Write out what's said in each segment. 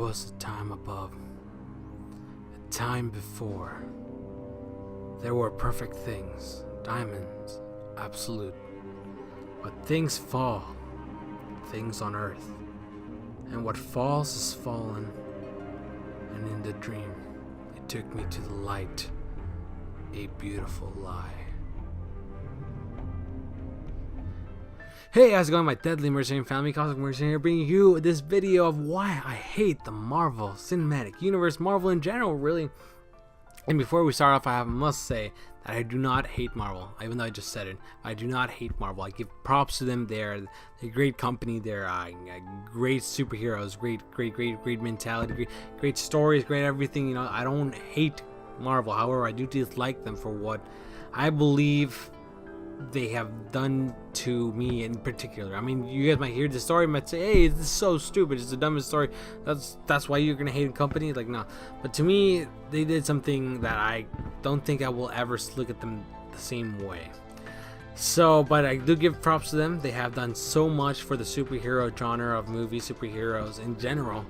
was a time above, a time before. There were perfect things, diamonds, absolute. But things fall, things on earth. And what falls is fallen. And in the dream, it took me to the light, a beautiful lie. Hey, how's it going, my deadly mercenary family? Cosmic Mercenary here, bringing you this video of why I hate the Marvel Cinematic Universe, Marvel in general, really. And before we start off, I must say that I do not hate Marvel, even though I just said it. I do not hate Marvel. I give props to them. They're a great company. They're great superheroes, great mentality, great stories, great everything. You know, I don't hate Marvel. However, I do dislike them for what I believe they have done to me in particular. I mean, you guys might hear the story, might say, "Hey, this is so stupid. It's the dumbest story. That's why you're gonna hate a company." Like, no. But to me, they did something that I don't think I will ever look at them the same way. So, but I do give props to them. They have done so much for the superhero genre of movies, superheroes in general.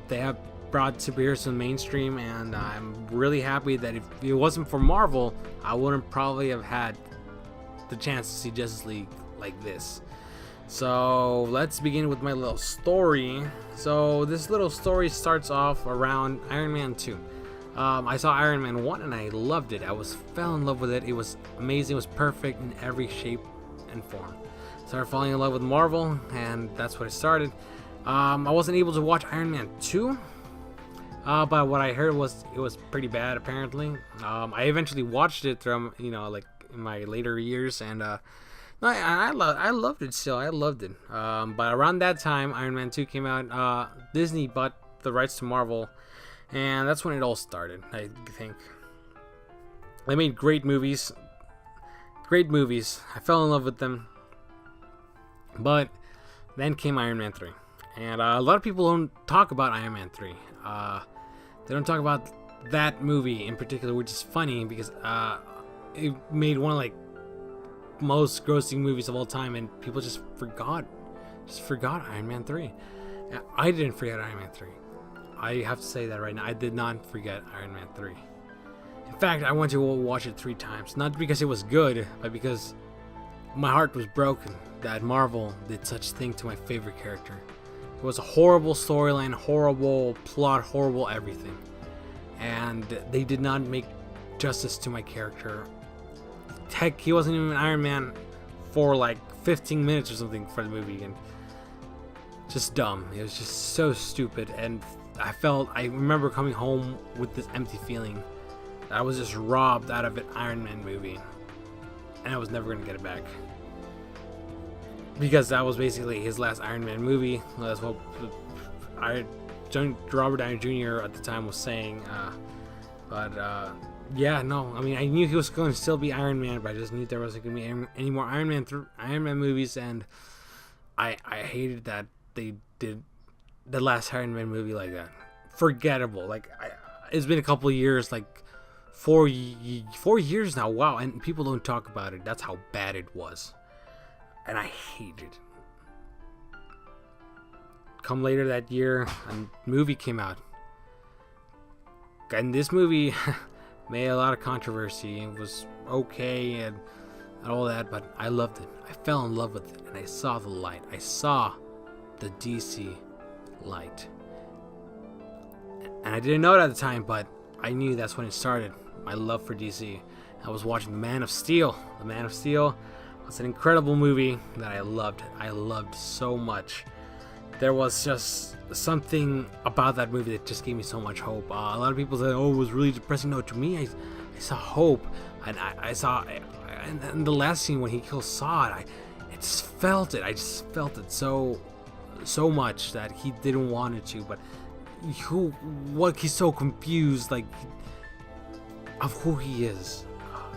They have brought superheroes to the mainstream, and I'm really happy that if it wasn't for Marvel, I wouldn't probably have had the chance to see Justice League like this. So let's begin with my little story. So this little story starts off around Iron Man 2. I saw Iron Man 1 and I loved it. Fell in love with it. It was amazing. It was perfect in every shape and form. Started falling in love with Marvel, and that's what I started. I wasn't able to watch Iron Man 2. But what I heard was it was pretty bad, apparently. I eventually watched it through, like in my later years, and I loved it still. I loved it. But around that time, Iron Man 2 came out. Disney bought the rights to Marvel, and that's when it all started, I think. They made great movies. I fell in love with them. But then came Iron Man 3. And a lot of people don't talk about Iron Man 3. They don't talk about that movie in particular, which is funny because it made one of like most grossing movies of all time, and people just forgot Iron Man 3. I didn't forget Iron Man 3. I have to say that right now. I did not forget Iron Man 3. In fact, I went to watch it 3 times, not because it was good, but because my heart was broken that Marvel did such thing to my favorite character. It was a horrible storyline, horrible plot, horrible everything, and they did not make justice to my character. Heck, he wasn't even Iron Man for like 15 minutes or something for the movie, and just dumb. It was just so stupid, and I remember coming home with this empty feeling that I was just robbed out of an Iron Man movie, and I was never gonna get it back, because that was basically his last Iron Man movie. That's what Robert Downey Jr. at the time was saying. Yeah, no, I mean, I knew he was going to still be Iron Man, but I just knew there wasn't going to be any more Iron Man movies, and I hated that they did the last Iron Man movie like that. Forgettable. Like, it's been a couple of years, like 4 years now. Wow, and people don't talk about it. That's how bad it was, and I hate it. Come later that year, a movie came out, and this movie made a lot of controversy. It was okay and all that, but I loved it. I fell in love with it, and I saw the light. I saw the DC light, and I didn't know it at the time, but I knew that's when it started. My love for DC. I was watching Man of Steel. The Man of Steel was an incredible movie that I loved. I loved so much. There was just something about that movie that just gave me so much hope. A lot of people said, "Oh, it was really depressing." No, to me, I saw hope, and I saw, and the last scene when he kills Saw, I just felt it. I just felt it so much that he didn't want it to, but he's so confused, like, of who he is.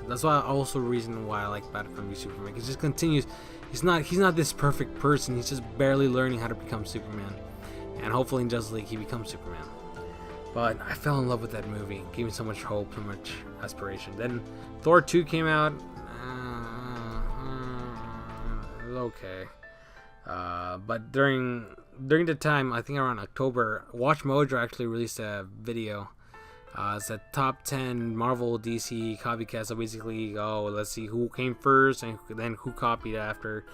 That's why also the reason why I like Batman v Superman. He just continues. He's not this perfect person. He's just barely learning how to become Superman, and hopefully in Justice League he becomes Superman. But I fell in love with that movie. It gave me so much hope, so much aspiration. Then Thor 2 came out. It was okay. But during during the time, I think around October, Watch Mojo actually released a video. It's the top 10 Marvel DC copycats. So basically, let's see who came first and then who copied after.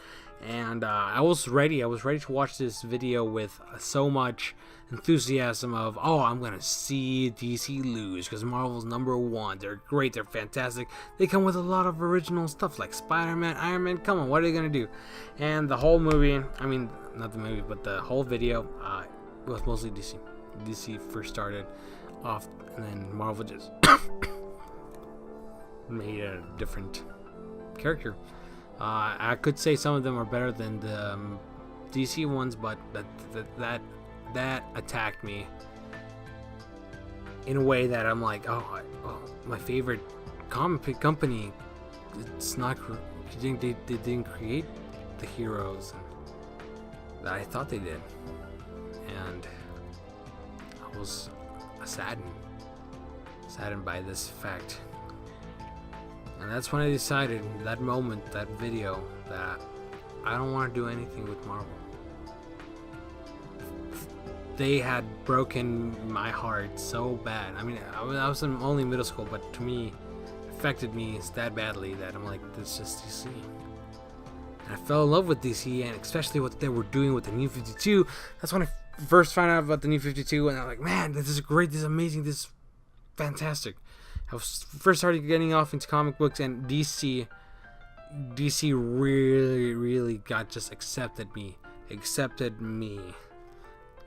And I was ready to watch this video with so much enthusiasm of, I'm gonna see DC lose because Marvel's #1. They're great, they're fantastic, they come with a lot of original stuff like Spider-Man, Iron Man. Come on, what are they gonna do? And the whole movie, I mean, not the movie, but the whole video was mostly DC first started off, and then Marvel just made a different character. I could say some of them are better than the DC ones, but that attacked me in a way that I'm like, my favorite comic company, it's not, they didn't create the heroes that I thought they did, and I was saddened by this fact. And that's when I decided, that moment, that video, that I don't want to do anything with Marvel. They had broken my heart so bad. I mean, I was in only middle school, but to me, it affected me that badly that I'm like, this is just DC. And I fell in love with DC, and especially what they were doing with the New 52. That's when I first found out about the New 52, and I'm like, man, this is great, this is amazing, this is fantastic. I was first started getting off into comic books, and DC really got just accepted me,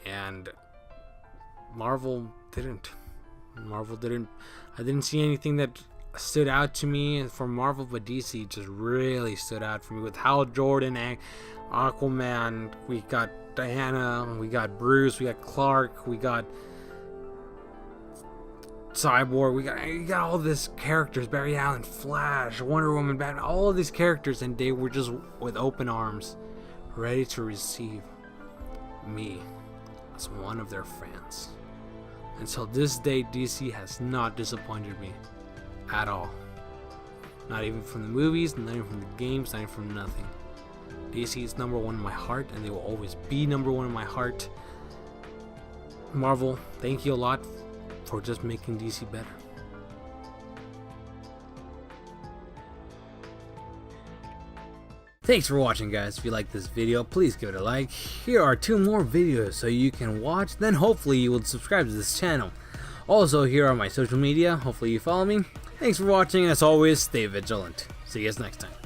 and Marvel didn't. I didn't see anything that stood out to me from Marvel, but DC just really stood out for me with Hal Jordan and Aquaman. We got Diana, we got Bruce, we got Clark, we got Cyborg, we got all these characters, Barry Allen, Flash, Wonder Woman, Batman, all of these characters, and they were just with open arms, ready to receive me as one of their fans. Until this day, DC has not disappointed me at all. Not even from the movies, not even from the games, not even from nothing. DC is #1 in my heart, and they will always be #1 in my heart. Marvel, thank you a lot for just making DC better. Thanks for watching, guys. If you like this video, please give it a like. Here are 2 more videos so you can watch, then hopefully you will subscribe to this channel. Also, here are my social media, hopefully you follow me. Thanks for watching, and as always, stay vigilant. See you guys next time.